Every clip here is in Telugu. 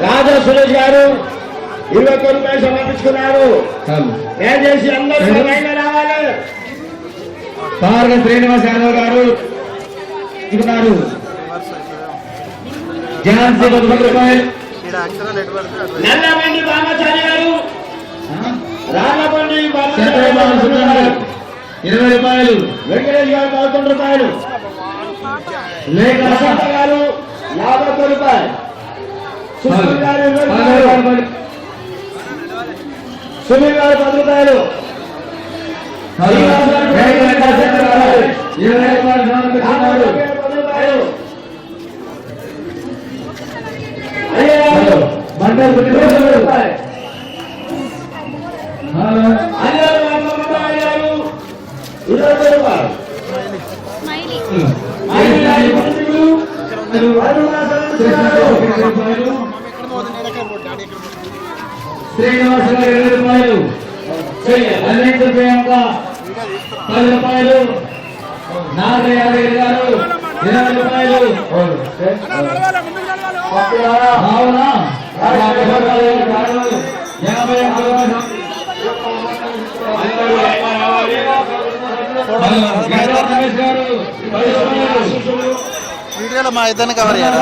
రాజా సురేష్ గారు 21 రూపాయలు సమర్పించుకున్నారు. దయచేసి అందరూ రావాలి. పార్గ శ్రీనివాస్ యాదవ్ గారు ఇస్తున్నారు. ఝాన్సీ 10 రూపాయలు. నల్లబండి బామాచారి గారు రాళ్ళబండి 20 రూపాయలు. వెంకటేష్ గారు 11 రూపాయలు. లేఖ గారు 50 రూపాయలు. సునీల్ గారు 10 రూపాయలు. 20 రూపాయలు. బండల్ 20 రూపాయలు. శ్రీనివాస గారు 20 రూపాయలు. అన్నింటి ప్రియాంక 10 రూపాయలు. నాగయ్య యాదగిరి గారు 20 రూపాయలు. అవునా 50 వీడియోలో మా ఇద్దరిని కవర్ చేయాలి.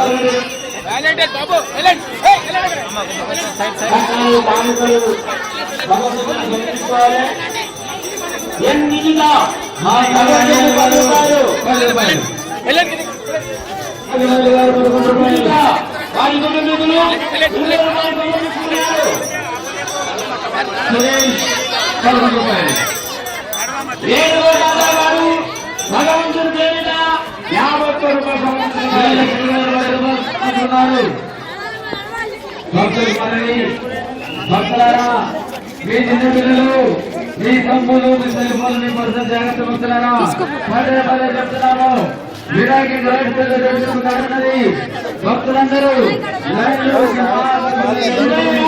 భగవంతుడు పేరిట 50 రూపాయలు. భక్తులారా మీ చిన్న పిల్లలు మీ తమ్ములు మీ సెల్ఫోన్ మీ పర్సనల్ జాగ్రత్త భక్తులారా పదే పదే చెప్తున్నాము. విరాకి జరుగుతున్నది. భక్తులందరూ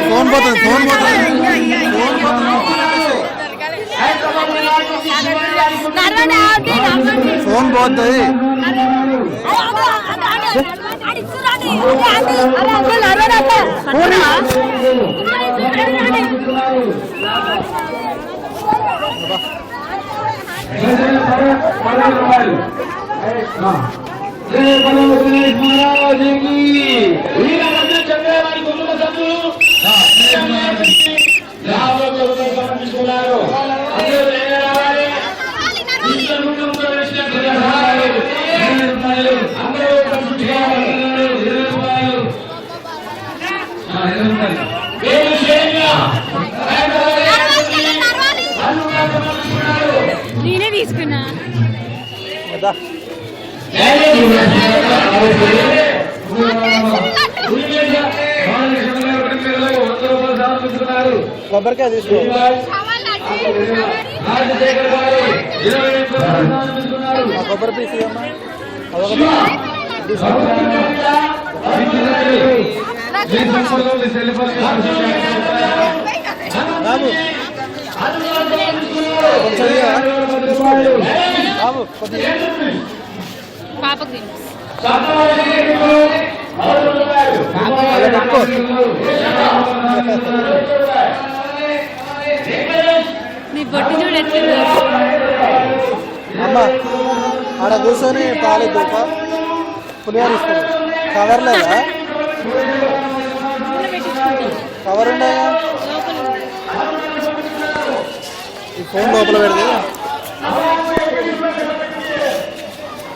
ఫోన్ పోతుంది. ఫోన్ పోతుంది. నేనే తీసుకున్నా. కొబ్బరికాయ తీసుకో. కొబ్బరి పీస్ పాపకి నీ బొట్టు చూడు ఎట్లా అమ్మా ఆడ కూర్చొని పాలేదు పులిహోర ఇస్తుంది. కవర్ లేదా? కవర్ ఉన్నాయా? ఈ ఫోన్ లోపల పెడితే